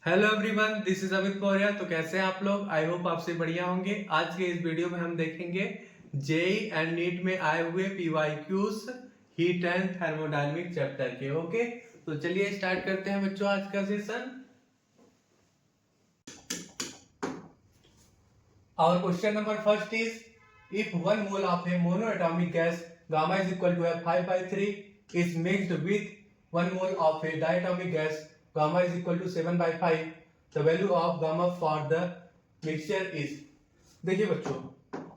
Hello everyone, this is Amit Maurya. तो कैसे हैं आप लोग? आई होप आपसे बढ़िया होंगे। आज के इस वीडियो में हम देखेंगे जेई एंड नीट में आए हुए PYQs heat and thermodynamic chapter के। ओके, तो चलिए स्टार्ट करते हैं बच्चों आज का session. Our question number first is, if 1 mole of a monoatomic gas gamma is equal to F5/3 is mixed with 1 mole of a diatomic gas gamma is equal to 7/5, the value of gamma for the mixture is। देखिए बच्चों,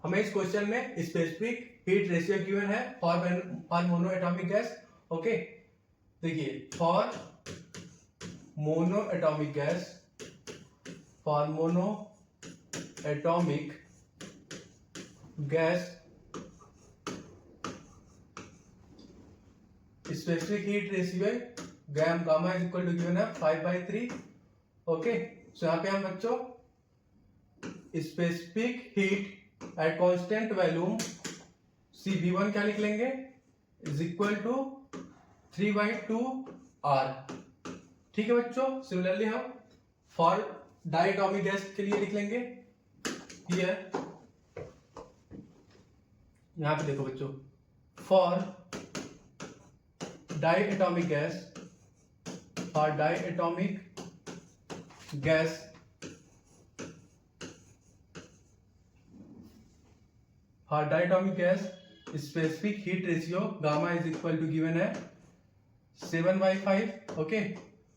हमें इस question में specific heat ratio given है for monoatomic gas. Okay, देखिए for monoatomic gas, for mono atomic gas specific heat ratio gamma is equal to given है 5/3। Okay, so यहाँ पे हम बच्चों specific heat at constant volume CB1 क्या लिख लेंगे, इज इक्वल टू 3/2R। ठीक है बच्चों, सिमिलरली हम फॉर डायटोमिक गैस के लिए लिख लेंगे Here, यहां पे देखो बच्चों, for diatomic gas, for diatomic gas specific heat ratio gamma is equal to given है 7/5। ओके,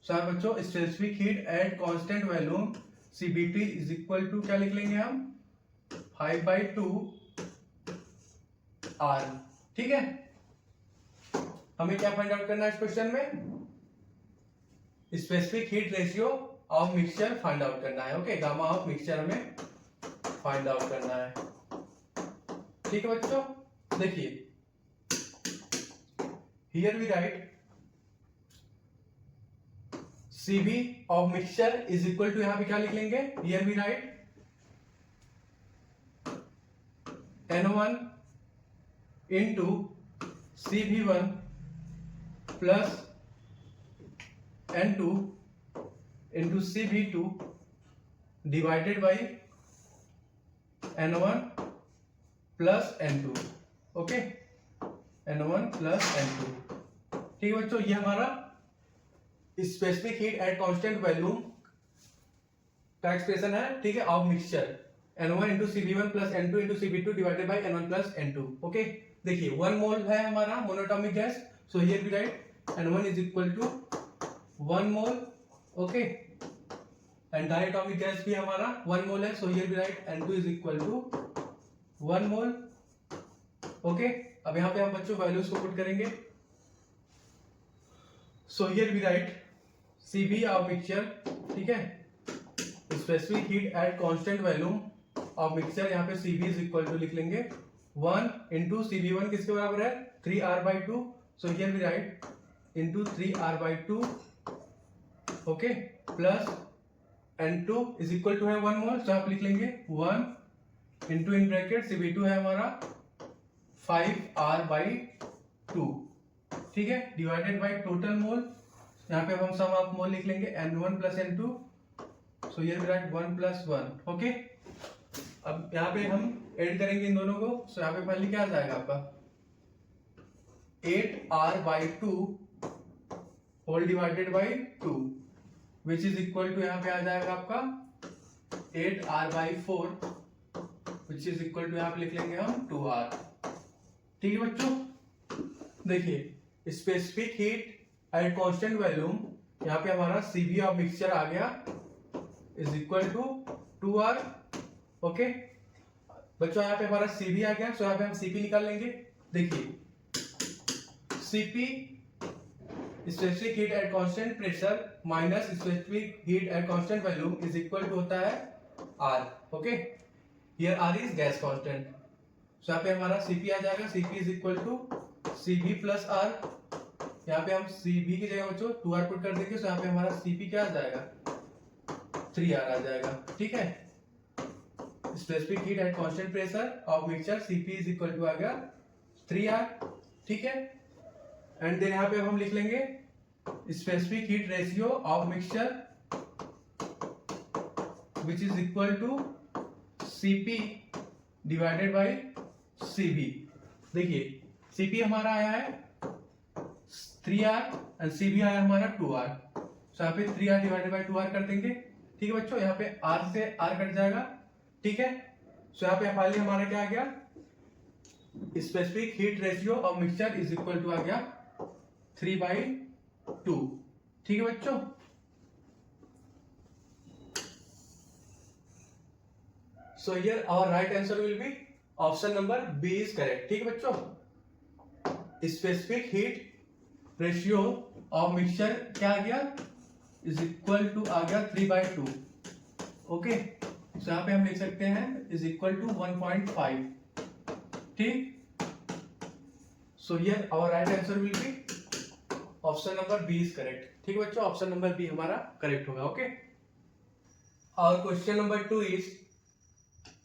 सो बच्चों specific heat at constant volume CBT is equal to क्या लिख लेंगे हम 5/2R। ठीक है, हमें क्या फाइंड आउट करना है इस क्वेश्चन में, specific heat ratio of mixture find out करना है। ओके, गामा ऑफ मिक्सचर हमें फाइंड आउट करना है। ठीक है बच्चों, देखिए here we write CB of mixture is equal to, यहां पे क्या लिख लेंगे, here we write N1 into CB1 plus N2 into CB2 divided by N1 plus N2। Okay, N1 plus N2। ठीक है बच्चों, ये हमारा specific heat at constant volume का एक्सप्रेशन है। ठीक है, of mixture N1 into CB1 plus N2 into CB2 divided by N1 plus N2। Okay, देखिए 1 मोल है हमारा monoatomic gas, so here we write N1 is equal to 1 mole. Okay, and diatomic gas भी हमारा 1 mole है, so here we write N2 is equal to 1 mole. Okay, अब यहाँ पे हम बच्चों वैल्यूज को पुट करेंगे। So here we write CB of mixture, ठीक है, specific heat at constant volume of mixture, यहाँ पे CB इज इक्वल टू लिख लेंगे 1 इंटू CB1 किसके बराबर है 3R/2। So here we write into 3R/2। Okay, plus N2 is equal to है 1 मोल, तो आप लिख लेंगे 1 इंटू इन ब्रैकेट CB2 है हमारा 5R/2। ठीक है, डिवाइडेड बाई टोटल मोल, यहाँ पे हम सम ऑफ मोल लिख लेंगे N1 plus N2। So here we write 1 plus 1। Okay, अब यहाँ पे हम ऐड करेंगे इन दोनों को, सो यहाँ पे फाइनली क्या आ जाएगा आपका 8R/2 whole divided by 2 which is equal to, यहाँ पे आ जाएगा आपका 8R/4 which is equal to, यहाँ पे लिख लेंगे हम 2R। ठीक है बच्चों, देखिए specific heat at constant volume, यहाँ पे हमारा CB ऑफ मिक्सचर आ गया is equal to 2R। Okay बच्चों, यहाँ पे हमारा CB आ गया, सो यहाँ पे हम CP निकाल लेंगे। देखिए CP specific heat at constant pressure minus specific heat at constant volume is equal to होता है R। Okay, here R is gas constant, so यहाँ पे हमारा CP आ जाएगा, CP is equal to CB plus R। यहाँ पे हम CB की जगह बच्चों 2R पुट कर देंगे, सो यहाँ पे हमारा CP क्या आ जाएगा 3R आ जाएगा। ठीक है, specific heat at constant pressure of mixture CP is equal to आ गया 3R। ठीक है, एंड देन यहाँ पे हम लिख लेंगे specific heat ratio of mixture which is equal to CP divided by CB। देखिए CP हमारा आया है 3R एंड CB आया हमारा 2R। सो यहाँ पे 3R डिवाइडेड बाई 2R कर देंगे। ठीक है बच्चों, यहाँ पे R से R कट जाएगा। ठीक है, सो यहाँ पे फाइनली हमारा क्या आ गया, specific heat ratio of mixture is equal to आ गया 3/2। ठीक है बच्चों, so here our right answer will be option number B is correct. ठीक है बच्चों, specific heat ratio of mixture क्या आ गया, इज इक्वल टू आ गया 3/2। ओके, सो यहाँ पे हम लिख सकते हैं इज इक्वल टू 1.5। ठीक, so here our right answer will be option number B is correct. ठीक है बच्चों, ऑप्शन नंबर बी हमारा करेक्ट होगा। ओके, और question number 2 is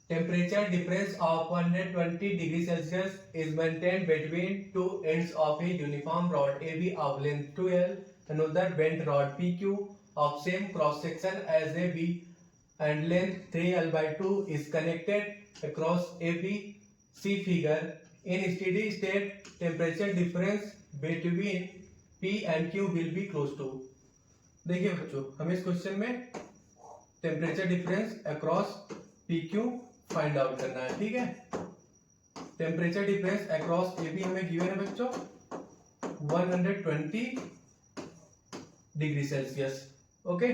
temperature difference of 120 degree Celsius is maintained between two ends of a uniform rod AB of length 2L, another bent rod PQ of same cross section as AB and length 3L/2 is connected across AB. See figure. In steady state, temperature difference between P and Q will be close to। देखिए बच्चों, हमें इस question में temperature difference across PQ find out करना है। ठीक है, temperature difference across AB हमें गिवन है बच्चों 120 डिग्री सेल्सियस। ओके,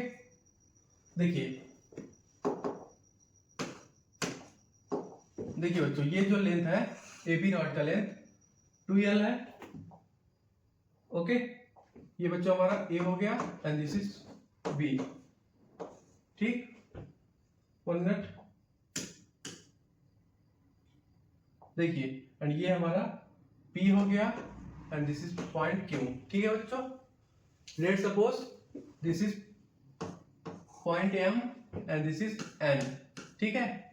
देखिए बच्चों, ये जो लेंथ है AB रॉड का लेंथ 2L है। ओके, ये बच्चों हमारा A हो गया एंड दिस इज B। ठीक, 1 मिनट, देखिए, एंड ये हमारा P हो गया and this is point Q। ठीक है बच्चों, let suppose this is point M and this is N। ठीक है,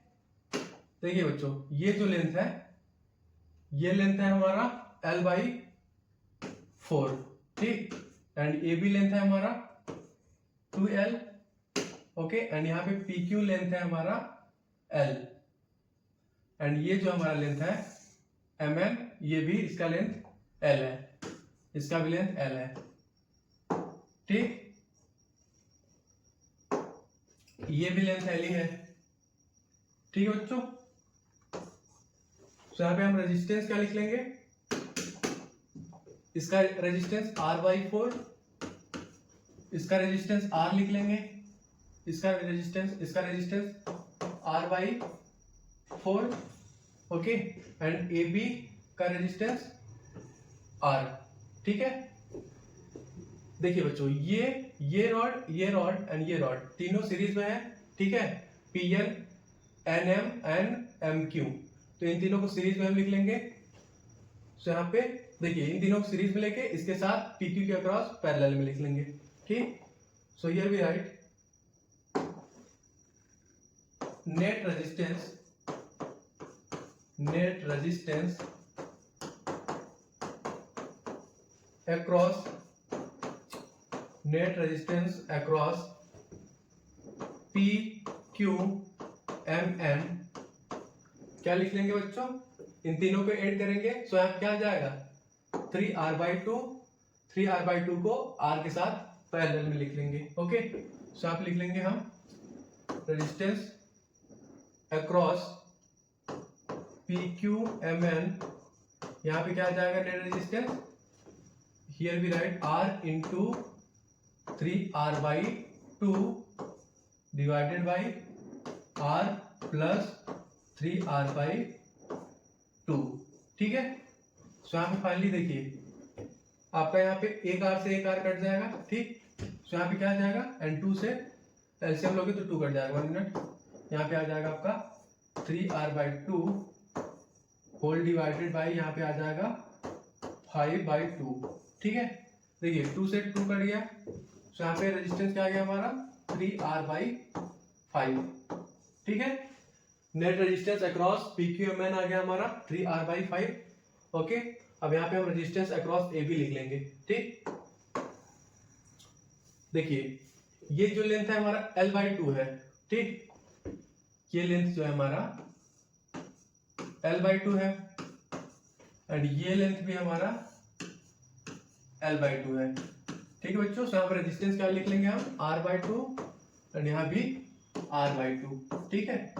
देखिए बच्चों, ये जो लेंथ है, ये लेंथ है हमारा L/4। ठीक, एंड AB लेंथ है हमारा 2L। ओके, एंड यहाँ पे PQ लेंथ है हमारा L, एंड ये जो हमारा लेंथ है MN, ये भी इसका लेंथ L है, इसका भी लेंथ L है। ठीक, ये भी लेंथ L ही है। ठीक है बच्चों, तो यहाँ पे हम रेजिस्टेंस क्या लिख लेंगे, इसका रेजिस्टेंस R/4, इसका रेजिस्टेंस R लिख लेंगे, इसका resistance R/4। Okay, and AB का रेजिस्टेंस R। ठीक है, देखिए बच्चों, ये रॉड एंड ये रॉड तीनों सीरीज में है। ठीक है, PN, NM एंड MQ, तो इन तीनों को सीरीज में हम लिख लेंगे। तो यहाँ पे देखिए, इन तीनों को सीरीज में लेके इसके साथ PQ के अक्रॉस पैरेलल में लिख लेंगे। ठीक, so here we write net resistance across PQMN क्या लिख लेंगे बच्चों, इन तीनों को ऐड करेंगे, सो यहाँ क्या आ जाएगा 3R/2 को R के साथ पैरेलल में लिख लेंगे। ओके, सो आप लिख लेंगे हम रेजिस्टेंस अक्रॉस PQMN, यहाँ पे क्या आ जाएगा net resistance, here we write R into 3R/2 divided by R plus 3R/2। ठीक है, सो यहाँ पे फाइनली देखिए आपका यहाँ पे एक R से एक R कट जाएगा। ठीक, सो यहाँ पे क्या आ जाएगा, एंड 2 से एलसीएम लोगे तो 2 कट जाएगा। 1 मिनट, यहाँ पे आ जाएगा आपका 3R/2 होल डिवाइडेड बाई यहाँ पे आ जाएगा 5/2। ठीक है, देखिए 2 से 2 कट गया, सो यहाँ पे रेजिस्टेंस क्या आ गया हमारा 3R/5। ठीक है, नेट रेजिस्टेंस अक्रॉस PQMN आ गया हमारा 3R/5। ओके, अब यहाँ पे हम रेजिस्टेंस अक्रॉस AB लिख लेंगे। ठीक, देखिए ये जो लेंथ है हमारा L/2 है। ठीक, ये लेंथ जो है हमारा L/2 है एंड ये लेंथ भी हमारा L/2 है। ठीक है बच्चों, यहाँ पर रेजिस्टेंस क्या लिख लेंगे हम R/2 एंड यहाँ भी R/2। ठीक है,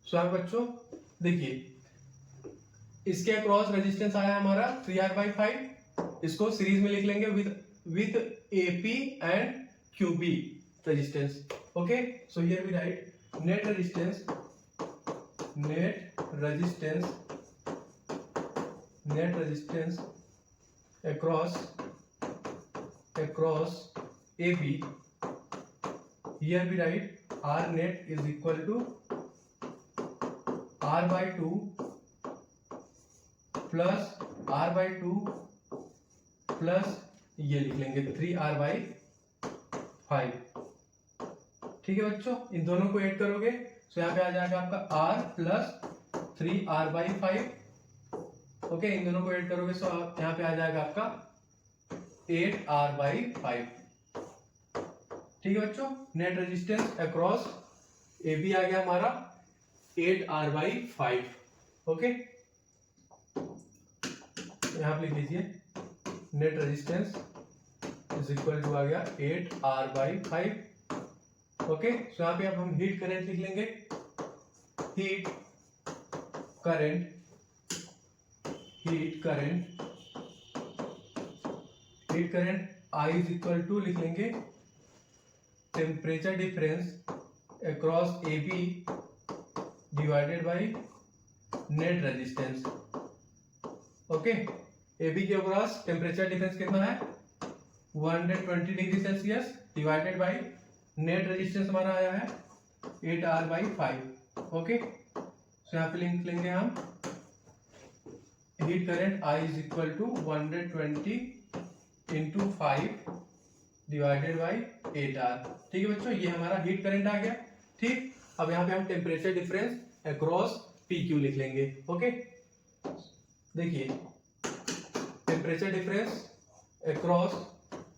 सो बच्चों देखिए इसके अक्रॉस रेजिस्टेंस आया हमारा 3R/5, इसको सीरीज में लिख लेंगे with AP and QB resistance. Okay, so here we write net resistance across AB. Here we write R net is equal to R/2 plus R/2 plus ये लिख लेंगे 3R/5। ठीक है बच्चों, इन दोनों को ऐड करोगे तो यहाँ पे आ जाएगा आपका R प्लस 3R/5। ओके, इन दोनों को ऐड करोगे तो यहाँ पे आ जाएगा आपका 8R/5। ठीक है बच्चों, नेट रेजिस्टेंस अक्रॉस AB आ गया हमारा 8R/5। ओके, यहाँ पे लिख लीजिए net resistance is equal to आ गया 8R/5। ओके, सो यहाँ पे अब हम हीट करंट लिख लेंगे। Heat current I is equal to लिख लेंगे temperature difference across AB divided by net resistance. Okay, AB के अक्रॉस टेम्परेचर डिफरेंस कितना है 120 degree Celsius divided by net resistance हमारा आया है 8R/5। ओके, सो यहाँ पे लिख लेंगे हम heat current I is equal to 120 into 5 divided by 8R। ठीक है बच्चों, ये हमारा हीट करंट आ गया। ठीक, अब यहाँ पे हम टेम्परेचर डिफरेंस अक्रॉस PQ लिख लेंगे। ओके, देखिए temperature difference across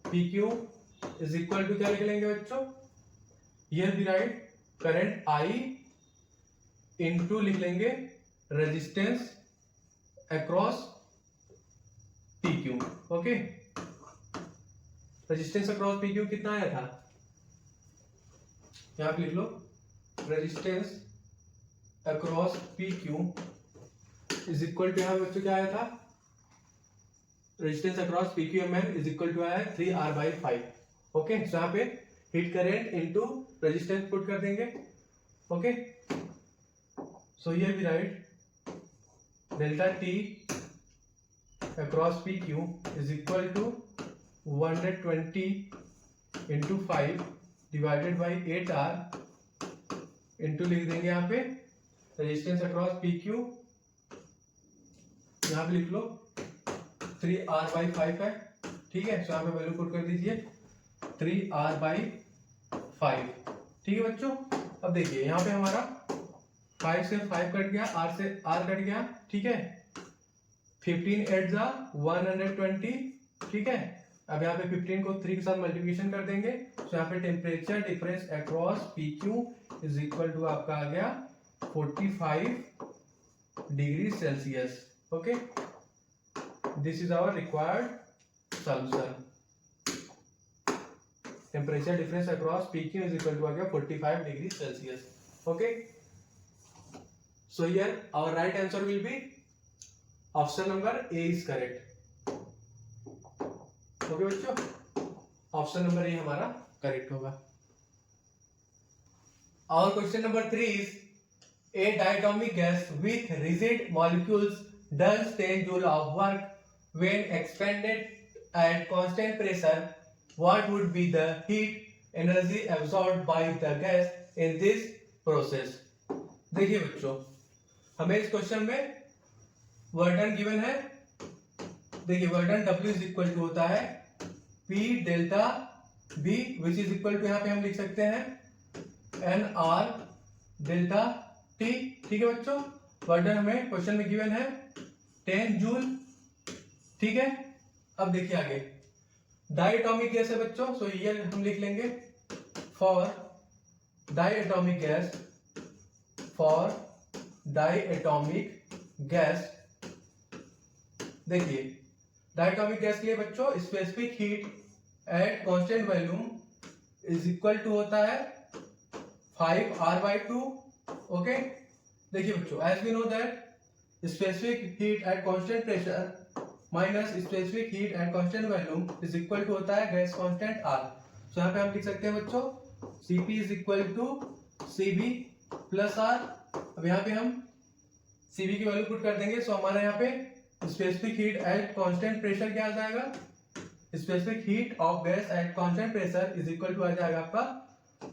PQ is equal to क्या लिख लेंगे बच्चों, here we write current I into लिख लेंगे resistance across PQ। Okay, resistance across PQ कितना आया था, यहां पे लिख लो resistance across PQ is equal to, यहां बच्चों क्या आया था, resistance across PQMN is equal to आया है 3R/5। ओके, सो यहाँ पे heat current into resistance put कर देंगे। Okay, so here we write delta T across PQ is equal to 120 into 5 divided by 8R into लिख देंगे यहाँ पे रेजिस्टेंस अक्रॉस PQ, यहाँ पे लिख लो 3R/5 है। ठीक है, सो यहाँ पे वैल्यू पुट कर दीजिए 3R/5। ठीक है बच्चों, अब देखिए यहाँ पे हमारा 5 से 5 कट गया, R से R कट गया। ठीक है, 15 8 जा 120। ठीक है, अब यहाँ पे 15 को 3 के साथ मल्टीप्लिकेशन कर देंगे, तो यहाँ पे temperature difference across PQ is equal to आपका आ गया 45 degree Celsius. Okay, this is our required solution. Temperature difference across PQ is equal to आ गया 45 degree Celsius. Okay, so here our right answer will be option number A is correct. Okay बच्चों, option number A हमारा correct होगा। Our question number 3 is a diatomic gas with rigid molecules does 10 joule of work when expanded at constant pressure. What would be the heat energy absorbed by the gas in this process? देखिए बच्चों, हमें इस question में वर्डन given है। देखिए work done W is equal to होता है P delta B which is equal to, यहाँ पे हम लिख सकते हैं NR डेल्टा T। ठीक है बच्चों, वर्डन हमें क्वेश्चन में गिवन है 10 जूल। ठीक है, अब देखिए आगे डायटोमिक गैस है बच्चों, सो ये हम लिख लेंगे for diatomic gas, for diatomic gas, देखिए डायटोमिक गैस के लिए बच्चों specific heat at constant volume is equal to होता है 5R/2। ओके, देखिए बच्चों as we know that specific heat at constant pressure minus specific heat at constant volume is equal to होता है गैस कांस्टेंट R। तो यहाँ पे हम लिख सकते हैं बच्चों Cp is equal to Cv plus R। अब यहाँ पे हम Cv की वैल्यू पुट कर देंगे, सो हमारा यहाँ पे specific heat at constant pressure क्या आ जाएगा, specific heat of gas at constant pressure is equal to आ जाएगा आपका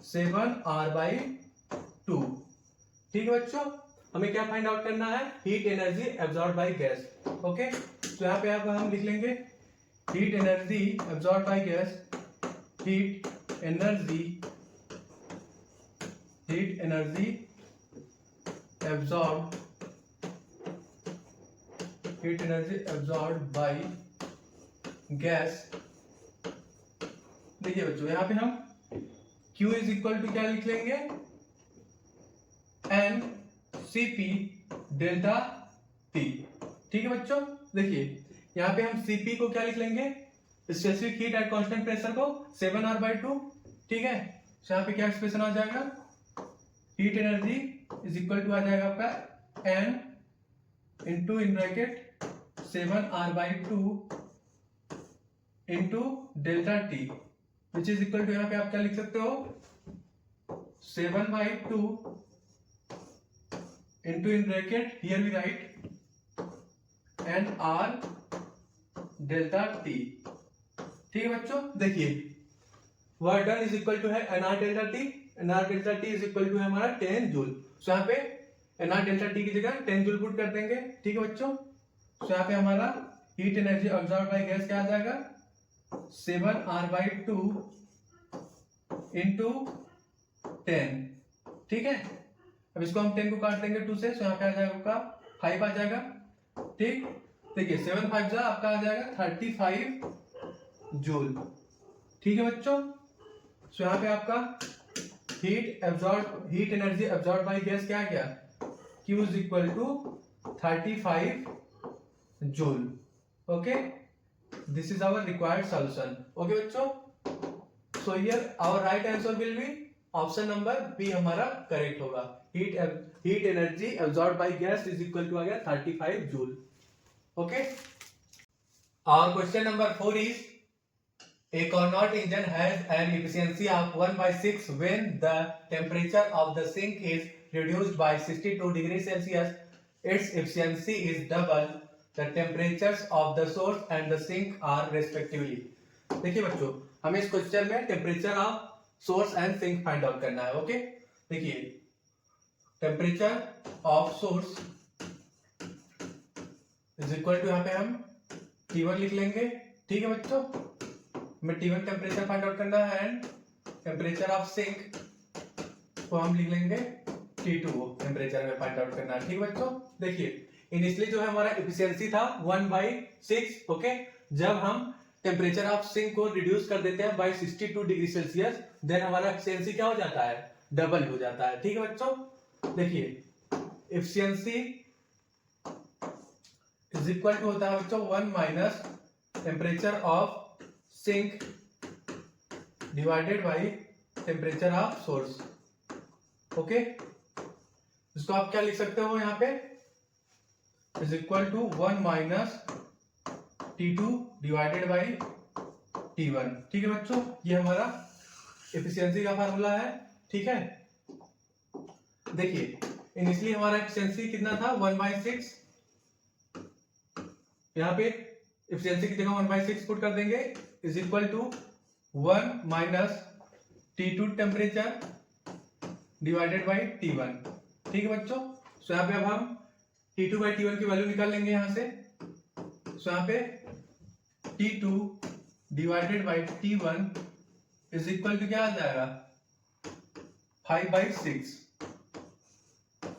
7R/2। ठीक है बच्चों, हमें क्या फाइंड आउट करना है, heat energy absorb by gas. Okay, तो यहाँ पे अब हम लिख लेंगे heat energy absorb by gas, heat energy absorb by gas. देखिए बच्चों यहाँ पे हम Q इज इक्वल टू क्या लिख लेंगे, एन Cp डेल्टा T। ठीक है बच्चों, देखिए यहाँ पे हम Cp को क्या लिख लेंगे, specific heat at constant pressure को 7R/2। ठीक है, तो यहाँ पे क्या एक्सप्रेशन आ जाएगा, heat energy is equal to आ जाएगा आपका n into in bracket 7R/2 into delta T which is equal to, यहाँ पे आप क्या लिख सकते हो 7/2 into in bracket here we write n R delta T. ठीक है बच्चों, देखिए work done is equal to है n R delta T, n R delta T is equal to है हमारा 10 जूल। सो यहाँ पे एन आर डेल्टा टी की जगह 10 जूल पुट कर देंगे। ठीक है बच्चों, सो यहाँ पे हमारा heat energy absorb by gas क्या आ जाएगा 7R/2 इंटू 10। ठीक है, अब इसको हम 10 को काट देंगे 2 से, सो यहाँ पे आ जाएगा आपका 5 आ जाएगा। ठीक, देखिए 7 5 जा आपका आ जाएगा 35 जूल। ठीक है बच्चों, सो यहाँ पे आपका heat energy absorb by gas क्या गया, Q is equal to 35 joule. Okay, this is our required solution. Okay बच्चों, so here our right answer will be option number B हमारा करेक्ट होगा। Heat energy absorb by gas is equal to आ गया 35 joule. Okay, our question number 4 is a Carnot engine has an efficiency of 1/6 when the temperature of the sink is reduced by 62 degrees Celsius. Its efficiency is double the temperatures of the source and the sink are respectively. देखिए बच्चों, हमें इस question में temperature of source and sink find out करना है। Okay, देखिए temperature of source is equal to, यहाँ पे हम T1 लिख लेंगे। ठीक है बच्चों, हमें T1 टेम्परेचर फाइंड आउट करना है एंड टेम्परेचर ऑफ सिंक को हम लिख लेंगे T2 टेम्परेचर में फाइंड आउट करना है। ठीक है बच्चों, देखिए इनिशियली जो है हमारा एफिशिएंसी था 1/6। ओके, जब हम टेम्परेचर ऑफ सिंक को रिड्यूस कर देते हैं बाय 62 डिग्री सेल्सियस, देन हमारा एफिशिएंसी क्या हो जाता है, डबल हो जाता है। ठीक है बच्चों, देखिए एफिशिएंसी इज इक्वल टू होता है बच्चों 1 minus temperature of sink divided by temperature of source. Okay, इसको आप क्या लिख सकते हो यहाँ पे, is equal to 1 minus T2 divided by T1। ठीक है बच्चों, ये हमारा एफिशिएंसी का फार्मूला है। ठीक है, देखिए इनिशियली हमारा एफिशिएंसी कितना था 1/6, यहाँ पे एफिशिएंसी की जगह 1/6 पुट कर देंगे, is equal to 1 minus T2 temperature divided by T1। ठीक है बच्चों, सो यहाँ पे अब हम T2 बाय T1 की वैल्यू निकाल लेंगे यहाँ से। सो यहाँ पे T2 divided by T1 is equal to क्या आ जाएगा 5/6।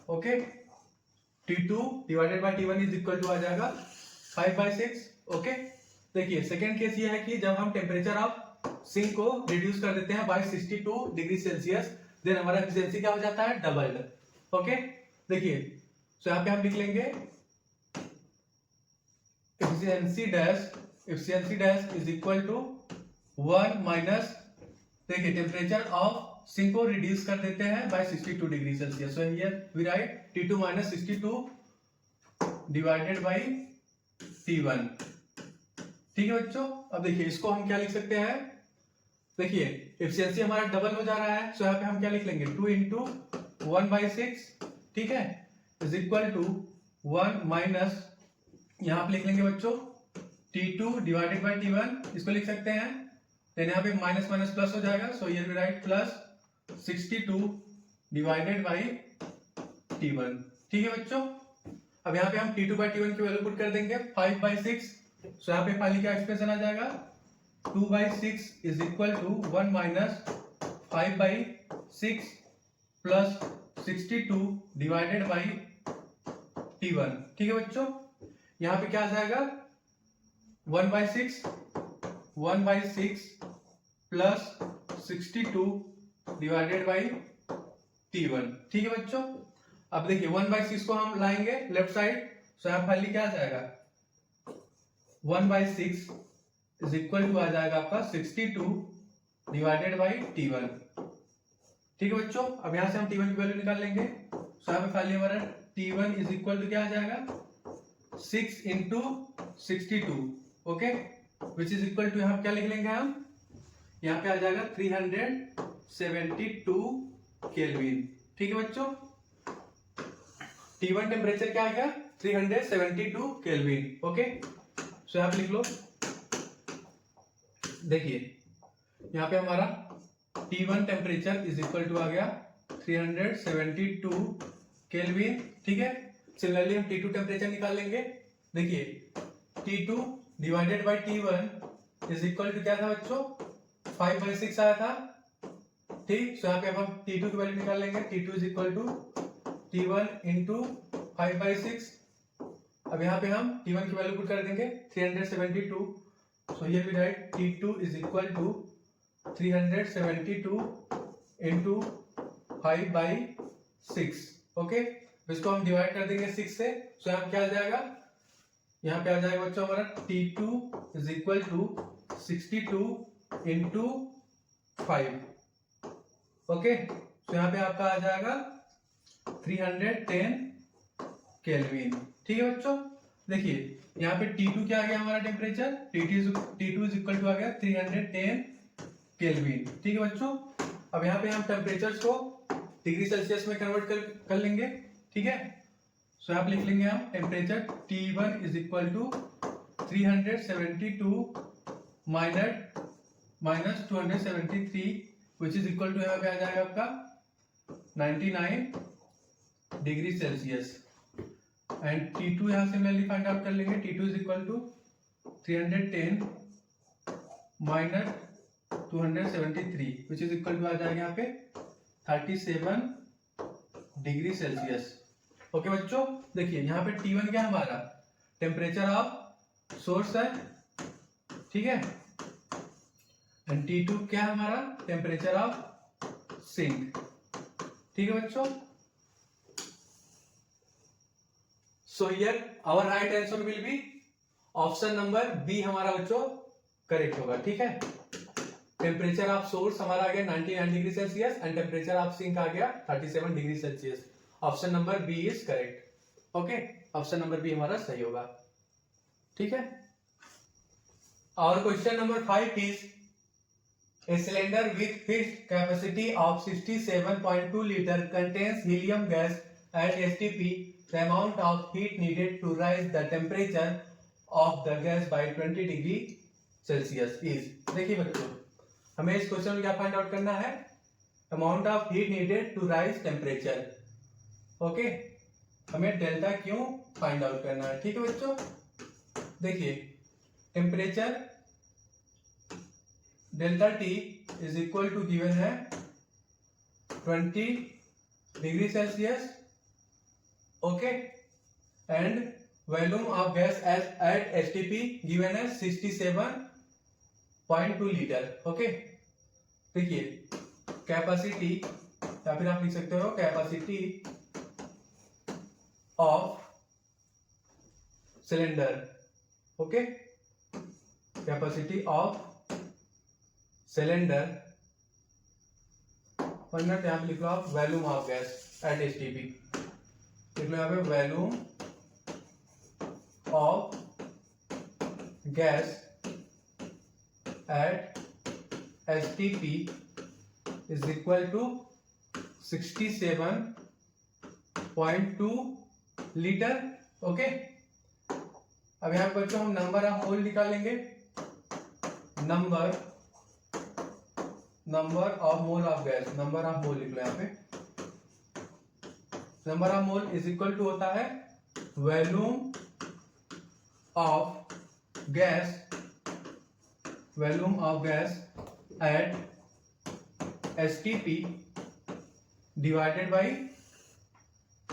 Okay, T2 divided by T1 is equal to आ जाएगा 5/6। ओके, देखिए सेकेंड केस ये है कि जब हम टेम्परेचर ऑफ सिंक को रिड्यूस कर देते हैं बाय 62 डिग्री सेल्सियस, देन हमारा एफिशिएंसी क्या हो जाता है, डबल्ड। ओके, देखिए तो यहाँ पे हम लिख लेंगे efficiency dash is equal to 1 minus, देखिए टेम्परेचर ऑफ सिंक को रिड्यूस कर देते हैं by 62 degree Celsius. So here we write T2 minus 62 divided by T1। ठीक है बच्चों, अब देखिए इसको हम क्या लिख सकते हैं, देखिए एफिशिएंसी हमारा डबल हो जा रहा है, सो यहाँ पे हम क्या लिख लेंगे 2 इंटू 1/6, ठीक है, इज इक्वल टू 1 माइनस, यहाँ पे लिख लेंगे बच्चों T2 डिवाइडेड बाय T1, इसको लिख सकते हैं, देन यहाँ पे माइनस माइनस प्लस हो जाएगा, so here we write plus 62 divided by T1। ठीक है बच्चों, अब यहाँ पे हम T2 बाय T1 की वैल्यू पुट कर देंगे 5/6, सो यहाँ पे फाइनली क्या एक्सप्रेशन आ जाएगा 2/6 is equal to 1 minus 5/6 plus 62 divided by T1। ठीक है बच्चों, यहाँ पे क्या आ जाएगा 1/6 प्लस 62 डिवाइडेड बाय T1। ठीक है बच्चों, अब देखिए 1/6 को हम लाएंगे लेफ्ट साइड, सो यहाँ फाइनली क्या आ जाएगा 1/6 इज इक्वल टू आ जाएगा आपका 62 डिवाइडेड बाय T1। ठीक है बच्चों, अब यहां से हम T1 की वैल्यू निकाल लेंगे, सो यहाँ पे फाइनली हमारा T1 इज इक्वल टू क्या आ जाएगा 6 into 62, okay, which is equal to यहाँ क्या लिख लेंगे हम, यहाँ पे आ जाएगा 372 केल्विन। ठीक है बच्चों, T1 टेम्परेचर क्या आएगा 372 केल्विन। ओके, सो यहाँ पे लिख लो, देखिए यहाँ पे हमारा T1 temperature is equal to आ गया 372 केल्विन। ठीक है, सिमिलरली हम T2 टेम्परेचर निकाल लेंगे, देखिए T2 divided by T1 is equal to क्या था बच्चों 5/6 आया था। ठीक, सो यहाँ पे अब हम T2 की वैल्यू निकाल लेंगे, T2 is equal to T1 into 5/6। अब यहाँ पे हम T1 की वैल्यू पुट कर देंगे 372, so here we write T2 is equal to 372 into 5/6। Okay, इसको हम डिवाइड कर देंगे 6 से, सो यहाँ क्या आ जाएगा, यहाँ पे आ जाएगा बच्चों हमारा T2 is equal to 62 into 5। Okay, तो यहाँ पे आपका आ जाएगा 310 केल्विन। ठीक है बच्चों, देखिए यहाँ पे T2 क्या आ गया हमारा temperature, T2 is equal to आ गया 310 केल्विन। ठीक है बच्चों, अब यहाँ पे हम टेम्परेचर्स को डिग्री सेल्सियस में कन्वर्ट कर लेंगे। ठीक है, सो यहाँ पे लिख लेंगे हम temperature T1 is equal to 372 minus 273 which is equal to यहाँ पे आ जाएगा आपका 99 डिग्री सेल्सियस, एंड T2 यहाँ से सिमिलरली फाइंड आउट कर लेंगे, T2 is equal to 310 minus 273 which is equal to आ जाएगा यहाँ पे 37 डिग्री सेल्सियस। ओके बच्चों, देखिए यहाँ पे T1 क्या हमारा टेम्परेचर ऑफ सोर्स है, ठीक है, एंड T2 क्या है हमारा टेम्परेचर ऑफ सिंक। ठीक है बच्चों, so here our right answer will be option number B हमारा बच्चों करेक्ट होगा। ठीक है, टेम्परेचर ऑफ सोर्स हमारा आ गया 99 degree Celsius and temperature of sink आ गया 37 degree Celsius. Option number B is correct. Okay, option number B हमारा सही होगा। ठीक है, और question number 5 is a cylinder with fixed capacity of 67.2 liter contains helium gas at STP. The amount of heat needed to rise the temperature of the gas by 20 degree Celsius is, देखिए बच्चों हमें इस question में क्या find out करना है, amount of heat needed to rise temperature. Okay, हमें delta Q find out करना है। ठीक है बच्चों, देखिए temperature delta T is equal to given है 20 degree Celsius, okay, and volume of gas at STP given है 67.2 लीटर। ओके, देखिए कैपेसिटी या फिर आप लिख सकते हो capacity of cylinder. Okay, capacity of cylinder, वरना यहाँ पे लिख लो आप volume of gas at STP. लिख लो यहाँ पे volume of gas at STP is equal to 67.2 litre. Okay, अब यहाँ पे बच्चों हम नंबर ऑफ मोल निकालेंगे। Number of mole of gas, number of mole लिख लो यहाँ पे। Number of mole is equal to होता है volume of gas, volume of gas at STP divided by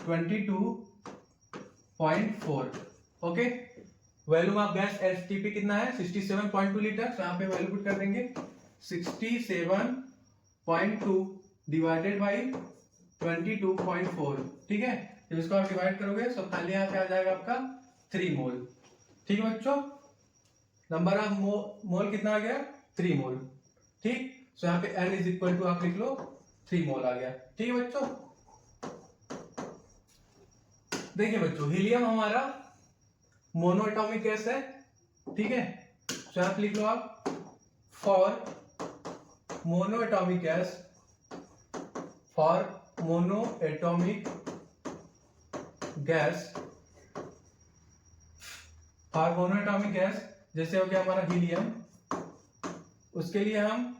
22.4। Okay, volume of gas STP कितना है 67.2 litre. तो यहाँ पे वैल्यू पुट कर देंगे 67.2 डिवाइडेड बाई 22.4। ठीक है, जब इसको आप डिवाइड करोगे तो खाली यहाँ पे आ जाएगा आपका 3 मोल। ठीक है बच्चों, नंबर ऑफ मोल कितना आ गया 3 मोल। ठीक, तो यहाँ पे n इज इक्वल टू आप लिख लो 3 मोल आ गया। ठीक है बच्चों, देखिए बच्चों हीलियम हमारा मोनो एटॉमिक गैस है। ठीक है, तो यहाँ पे लिख लो आप for mono atomic gas, for mono atomic gas, for mono atomic gas जैसे हो गया हमारा हीलियम, उसके लिए हम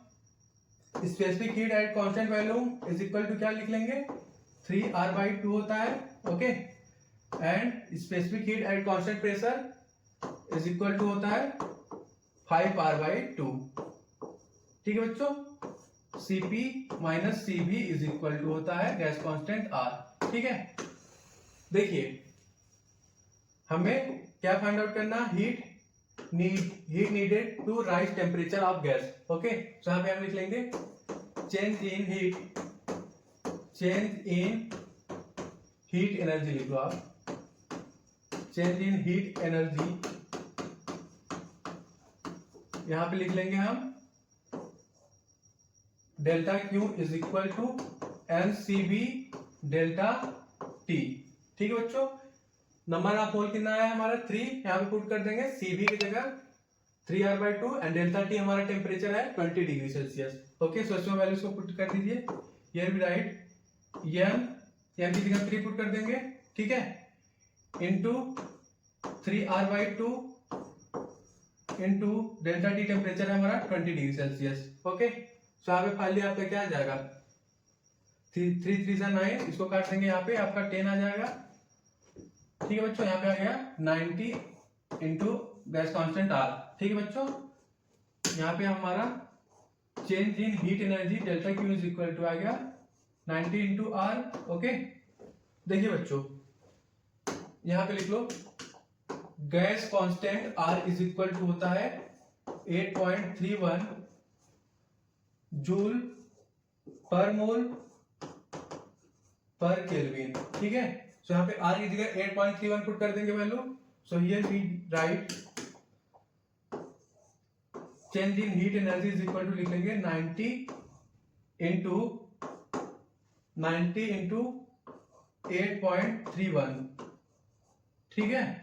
specific heat at constant volume is equal to क्या लिख लेंगे 3R/2 होता है। Okay, and specific heat at constant pressure is equal to होता है 5R/2। ठीक है बच्चों, Cp minus Cv is equal to होता है गैस कांस्टेंट R। ठीक है, देखिए हमें क्या फाइंड आउट करना, heat needed to rise temperature of gas. Okay, तो यहाँ पे हम लिख लेंगे चेंज इन हीट एनर्जी लिख लो आप, चेंज इन हीट एनर्जी। यहां पे लिख लेंगे हम delta Q is equal to NCV delta T। ठीक है बच्चों, नंबर ऑफ मोल कितना है हमारा 3, यहां पे पुट कर देंगे Cv की जगह 3R/2 एंड डेल्टा T हमारा टेम्परेचर है 20 डिग्री सेल्सियस। ओके, सो इसमें वैल्यूज को पुट कर दीजिए। हियर वी राइट m की जगह 3 पुट कर देंगे। ठीक है, into 3R/2 into delta T temperature है हमारा 20 डिग्री सेल्सियस। ओके, सो यहाँ पे फाइनली आपका क्या आ जाएगा 3 3 9, इसको काट देंगे यहाँ पे आपका 10 आ जाएगा। ठीक है बच्चों, यहाँ पे आ गया 90 इंटू गैस कांस्टेंट R। ठीक है बच्चों, यहाँ पे हमारा change in heat energy delta Q is equal to आ गया 90 इंटू R। ओके, देखिए बच्चों यहाँ पे लिख लो gas constant R is equal to होता है 8.31 जूल पर मोल पर केल्विन। ठीक है, सो यहाँ पे R की जगह 8.31 पुट कर देंगे value. So here we write change in heat energy is equal to लिख लेंगे 90 इंटू 8.31। ठीक है,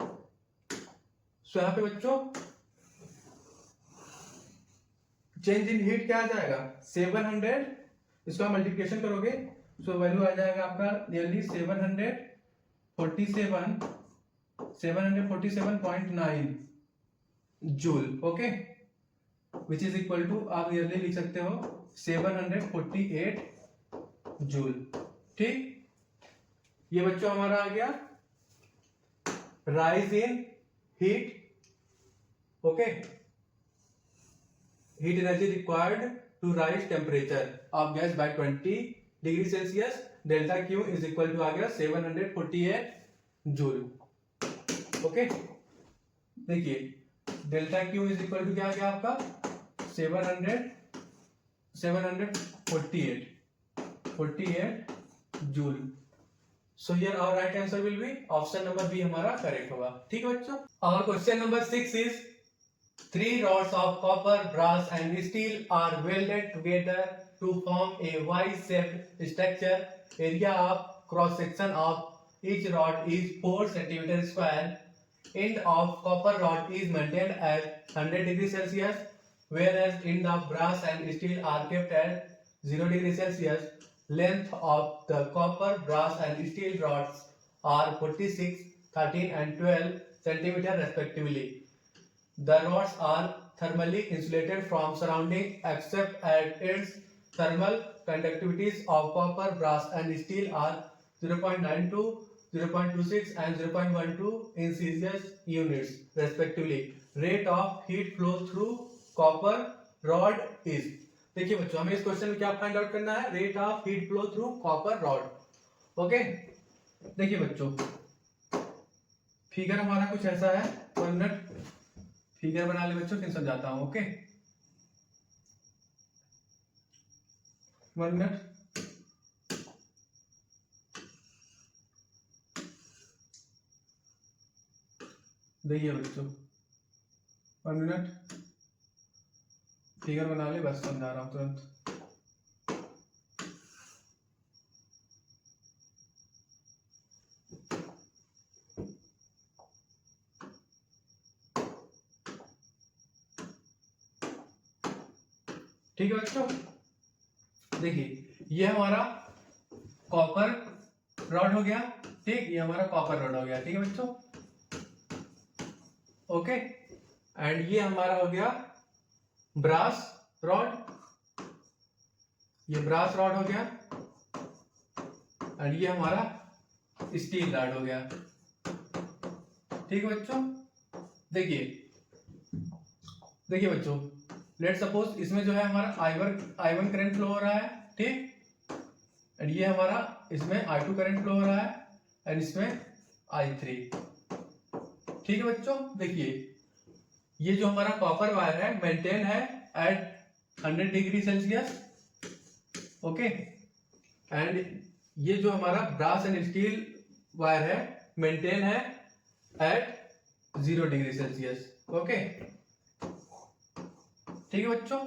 सो यहाँ पे बच्चों चेंज इन हीट क्या आ जाएगा 700, इसका मल्टीप्लिकेशन करोगे सो वैल्यू आ जाएगा आपका nearly 747.9 joule. Okay, which is equal to आप नियरली लिख सकते हो 748 जूल। ठीक, ये बच्चों हमारा आ गया rise in heat. Okay, heat energy required to rise temperature of gas by 20 degree Celsius, delta Q is equal to आ गया 748 जूल। ओके, देखिए delta Q is equal to क्या आ गया आपका 748। 48 joule. So here our right answer will be option number B हमारा correct होगा। ठीक है बच्चों। और question number 6 is 3 rods of copper, brass and steel are welded together to form a Y-shaped structure. Area of cross section of each rod is 4 centimeter square. End of copper rod is maintained at 100 degrees Celsius, whereas end of brass and steel are kept at 0 degrees Celsius. Length of the copper, brass and steel rods are 46, 13 and 12 centimeter respectively. The rods are thermally insulated from surrounding except at ends. Thermal conductivities of copper, brass and steel are 0.92, 0.26 and 0.12 in Celsius units respectively. Rate of heat flow through copper rod is। देखिए बच्चों, हमें इस question में क्या find out करना है? Rate of heat flow through copper rod. Okay, देखिए बच्चों, फिगर हमारा कुछ ऐसा है। 1 मिनट फिगर बना ले बच्चों, फिर समझाता हूं। Okay, 1 minute. देखिए बच्चों, 1 मिनट फिगर बना ले, बस समझा रहा हूं तुरंत। ठीक है बच्चों, देखिए ये हमारा कॉपर रॉड हो गया। ठीक, ये हमारा कॉपर रॉड हो गया। ठीक है बच्चों, ओके। एंड ये हमारा हो गया ब्रास रॉड, ये ब्रास रॉड हो गया। एंड ये हमारा स्टील रॉड हो गया। ठीक है बच्चों, देखिए बच्चों, लेट सपोज इसमें जो है हमारा I1 करंट फ्लो हो रहा है। ठीक, एंड ये हमारा इसमें I2 करंट फ्लो हो रहा है, एंड इसमें I3। ठीक है बच्चों, देखिए ये जो हमारा कॉपर वायर है मेंटेन है at 100 degree Celsius. Okay, and ये जो हमारा ब्रास एंड स्टील वायर है मेंटेन है एट 0 डिग्री सेल्सियस। ओके, ठीक है बच्चों,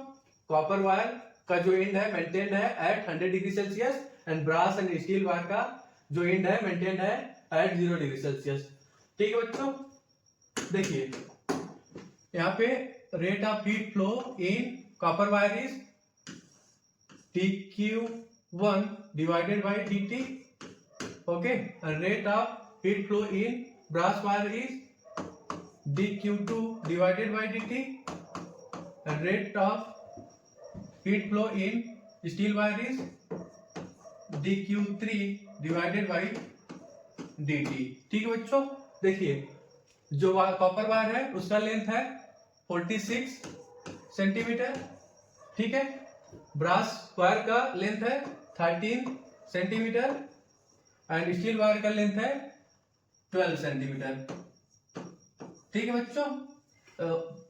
कॉपर वायर का जो एंड है मेंटेन है at 100 degree Celsius, and brass and steel wire का जो एंड है मेंटेन है एट 0 डिग्री सेल्सियस। ठीक है बच्चों, देखिए यहाँ पे rate of heat flow in copper wire is dq1 divided by dt। Okay, and rate of heat flow in brass wire is dq2 divided by dt, and rate of heat flow in steel wire is dq3 divided by dt। ठीक है बच्चों, देखिए जो copper wire है उसका length है 46 centimetre. ठीक है, ब्रास वायर का लेंथ है 13 सेंटीमीटर, एंड स्टील वायर का लेंथ है 12 सेंटीमीटर। ठीक है बच्चों,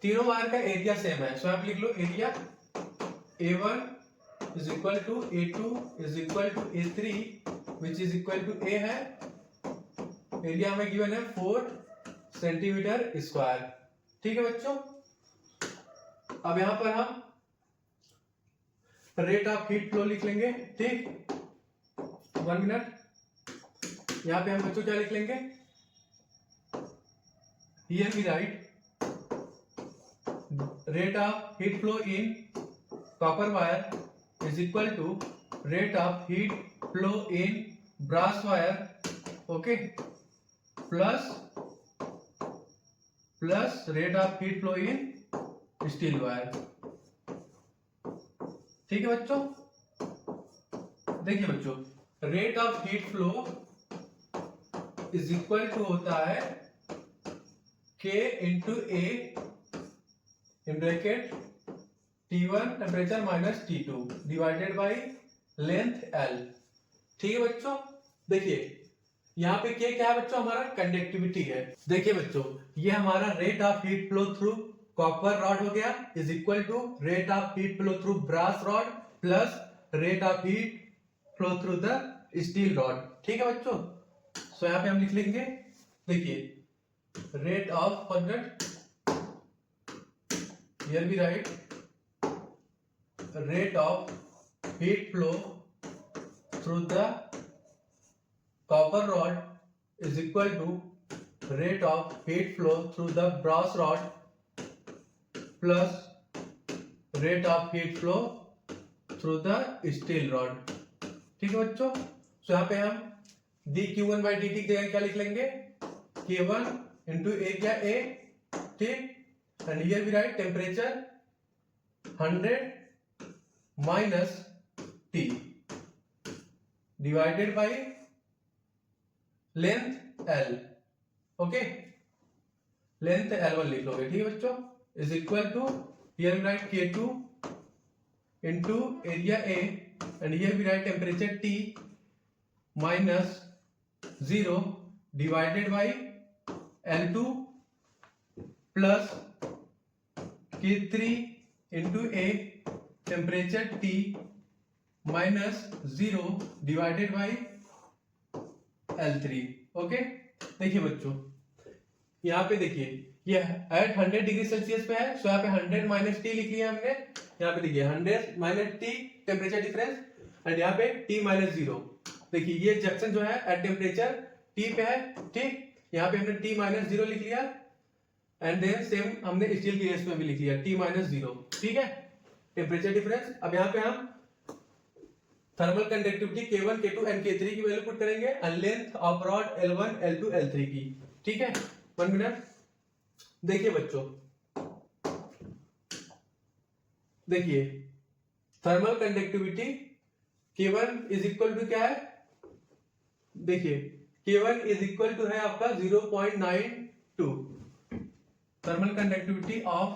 तीनों वायर का एरिया सेम है, सो आप लिख लो area A1 is equal to A2 is equal to A3 which is equal to A है। एरिया हमें गिवन है 4 सेंटीमीटर स्क्वायर। ठीक है बच्चों, अब यहां पर हम रेट ऑफ हीट फ्लो लिख लेंगे। ठीक, 1 मिनट, यहां पे हम बच्चों क्या लिख लेंगे? Here we write rate of heat flow in copper wire is equal to rate of heat flow in brass wire. Okay, plus rate of heat flow in steel wire. ठीक है बच्चों, देखिए बच्चों, rate of heat flow is equal to होता है K into A in bracket T1 temperature minus T2 divided by length L। ठीक है बच्चों, देखिए यहाँ पे K क्या है बच्चों? हमारा कंडक्टिविटी है। देखिए बच्चों, ये हमारा rate of heat flow through copper rod हो गया is equal to rate of heat flow through brass rod plus rate of heat flow through the steel rod. ठीक है बच्चों, सो यहाँ पे हम लिख लेंगे, देखिए rate of further, here we write rate of heat flow through the copper rod is equal to rate of heat flow through the brass rod plus rate of heat flow through the steel rod। ठीक है बच्चों, सो यहाँ पे हम dq1 by dt की जगह क्या लिख लेंगे, k1 into area A। ठीक, and here we write temperature 100 minus T divided by length L। Okay, length L1 लिख लोगे। ठीक है बच्चों, is equal to here we write K2 into area A and here we write temperature T minus 0 divided by L2 plus K3 into A temperature T minus 0 divided by L3। Okay, देखिए बच्चों यहाँ पे देखिए ये eight 100 degree Celsius पे है, सो यहाँ पे 100 माइनस टी लिख लिया हमने। यहाँ पे देखिए 100 minus T temperature difference and यहाँ पे T माइनस 0। देखिए ये जंक्शन जो है एट टेम्परेचर T पे है। ठीक, यहाँ पे हमने T माइनस 0 लिख लिया एंड देन सेम हमने स्टील की केस में भी लिख लिया T माइनस 0। ठीक है, टेम्परेचर डिफरेंस। अब यहाँ पे हम thermal conductivity K1, K2 and K3 की वैल्यू पुट करेंगे and length of rod L1, L2, L3 की। ठीक है, 1 मिनट। देखिए बच्चों, देखिए thermal conductivity K1 is equal to क्या है, देखिए K1 इज इक्वल टू है आपका 0.92। Thermal conductivity of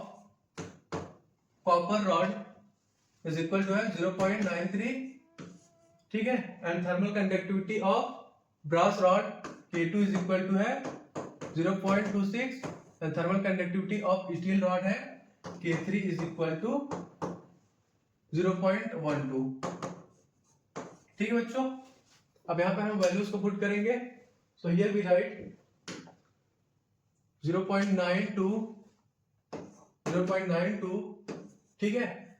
copper rod is equal to है 0.93। ठीक है, and thermal conductivity of brass rod K2 is equal to है 0.26 and thermal conductivity of steel rod है K3 इज इक्वल टू 0.12। ठीक है बच्चों, अब यहाँ पे हम वैल्यूज को पुट करेंगे, सो हियर वी राइट 0.92। ठीक है,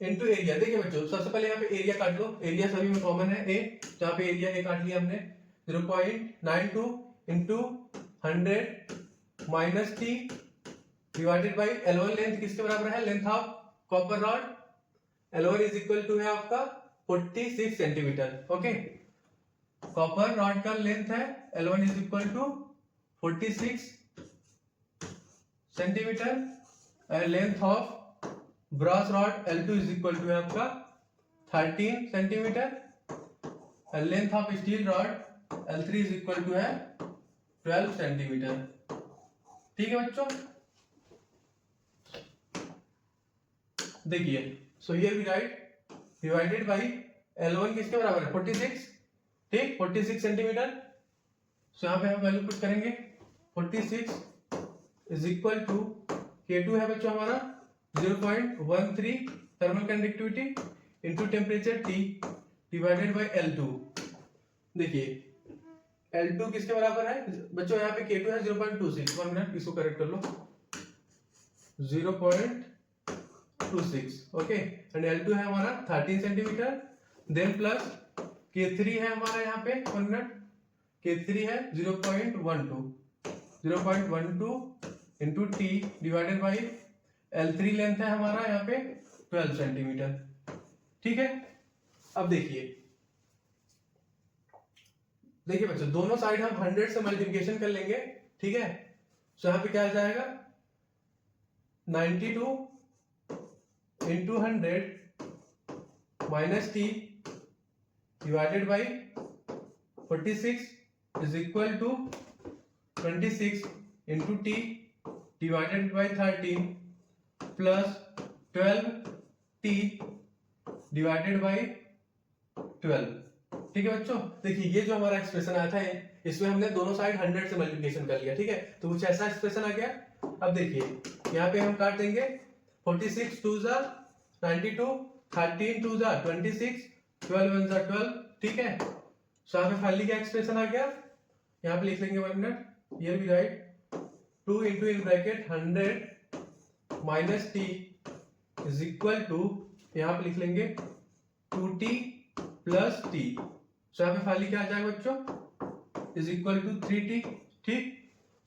इनटू एरिया। देखिए बच्चों सबसे पहले यहाँ पे एरिया काट लो, एरिया सभी में कॉमन है A, जहाँ पे एरिया A काट लिया हमने। 0.92 into 100 minus T divided by L1 length किसके बराबर है, length of copper rod L1 is equal to है आपका 46 सेंटीमीटर। ओके, कॉपर रॉड का लेंथ है L1 is equal to 46 centimetre and length of brass rod L2 is equal to है आपका 13 centimetre and length of steel rod L3 is equal to है 12 centimetre. ठीक है बच्चों, देखिए so here we write divided by L1 किसके बराबर है 46। ठीक, 46 सेंटीमीटर। सो यहाँ पे हम वैल्यू पुट करेंगे 46 इज इक्वल टू K2 है बच्चों हमारा 0.13 thermal conductivity into temperature T divided by L2। देखिए L2 किसके बराबर है बच्चों, यहाँ पे K2 है 0.26। 1 मिनट, इसको करेक्ट कर लो, 0.26। ओके, एंड L2 है हमारा 13 सेंटीमीटर, देन प्लस K3 है हमारा यहाँ पे 1 मिनट, K3 है 0.12 into T divided by L3 length है हमारा यहाँ पे 12 सेंटीमीटर। ठीक है, अब देखिए बच्चों दोनों साइड हम 100 से मल्टीप्लिकेशन कर लेंगे। ठीक है, सो यहाँ पे क्या आ जाएगा 92 into 100 minus T divided by 46 is equal to 26 into T divided by 13 plus 12T divided by 12। ठीक है बच्चों, देखिए ये जो हमारा एक्सप्रेशन आया था इसमें हमने दोनों साइड 100 से मल्टीप्लिकेशन कर लिया। ठीक है, तो कुछ ऐसा एक्सप्रेशन आ गया। अब देखिए यहाँ पे हम काट देंगे 46 2 जा 92, 13 2 जा 26 12 वन जा 12, ठीक है। सो यहाँ पे फाइनली क्या एक्सप्रेशन आ गया, यहाँ पे लिख लेंगे 1 minute, here we write 2 into in bracket 100 minus T is equal to, यहाँ पे लिख लेंगे 2t प्लस टी। सो यहाँ पे फाइनली क्या आ जाएगा बच्चों, इज इक्वल टू 3t, ठीक।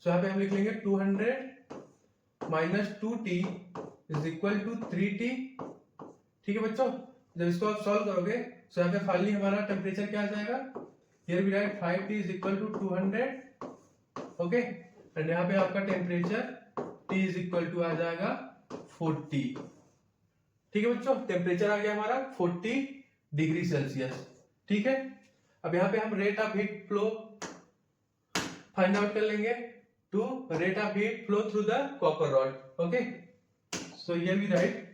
सो यहाँ पे हम लिख लेंगे 200 minus 2t is equal to 3t, ठीक है बच्चों। जब इसको आप सॉल्व करोगे तो यहाँ पे फाइनली हमारा टेम्परेचर क्या आ जाएगा, here we write 5t is equal to 200, okay. And यहाँ पे आपका temperature t is equal to आ जाएगा 40, ठीक है बच्चों। टेम्परेचर आ गया हमारा 40 डिग्री सेल्सियस, ठीक है। अब यहाँ पे हम rate of heat flow find out कर लेंगे, to rate of heat flow through the copper rod, okay. So here we write,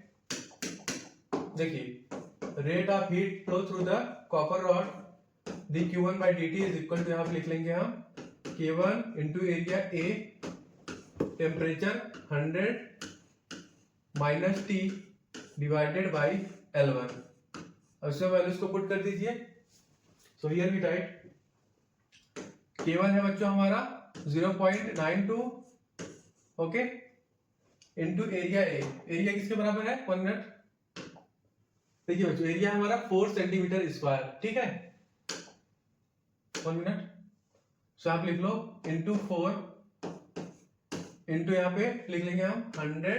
देखिए rate of heat flow through the copper rod dq1 by dt is equal to, यहाँ पे लिख लेंगे हम k1 into area A, temperature 100 minus t divided by L1। अब इसमें values को put कर दीजिए। सो हियर वी राइट k1 है बच्चों हमारा 0.92, okay, into area A। Area किसके बराबर है, 1 मिनट, देखिए बच्चों एरिया हमारा 4 सेंटीमीटर स्क्वायर, ठीक है, 1 मिनट। सो आप लिख लो इंटू 4 इंटू यहाँ पे लिख लेंगे हम 100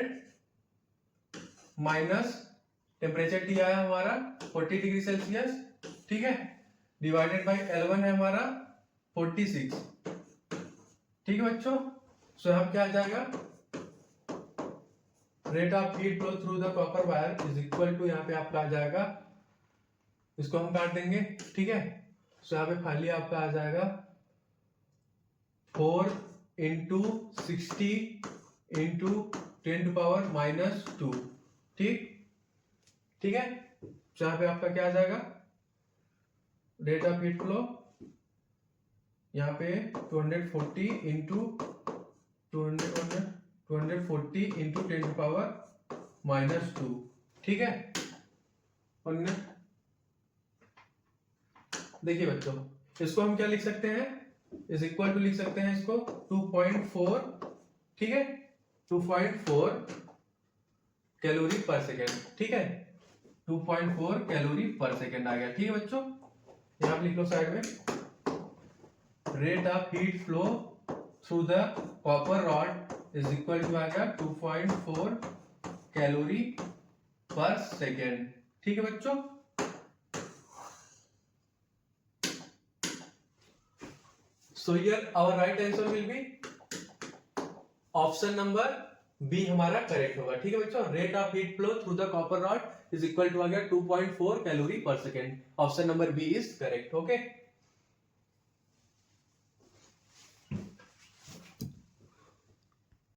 माइनस टेम्परेचर टी आया हमारा 40 डिग्री सेल्सियस, ठीक है, डिवाइडेड बाई L1 है हमारा 46, ठीक है बच्चों। सो यहाँ क्या आ जाएगा, rate of heat flow through the copper wire is equal to, यहाँ पे आपका आ जाएगा, इसको हम काट देंगे, ठीक है। सो यहाँ पे फाइनली आपका आ जाएगा 4 into 60 into 10 to power minus 2, ठीक, ठीक है। सो यहाँ पे आपका क्या आ जाएगा, रेट ऑफ हीट फ्लो यहाँ पे 240 into 240 into 10 to power minus 2, ठीक है। 1 मिनट, देखिए बच्चों इसको हम क्या लिख सकते हैं, इज इक्वल टू लिख सकते हैं इसको 2.4, ठीक है, 2.4 कैलोरी पर सेकेंड, ठीक है, 2.4 कैलोरी पर सेकेंड आ गया, ठीक है बच्चों। यहाँ लिख लो साइड में, rate of heat flow through the copper rod is equal to आ गया 2.4 कैलोरी पर सेकेंड, ठीक है बच्चों। So here our right answer will be option number B हमारा करेक्ट होगा, ठीक है बच्चों। Rate of heat flow through the copper rod is equal to आ गया 2.4 calorie per second, option number B is correct, okay.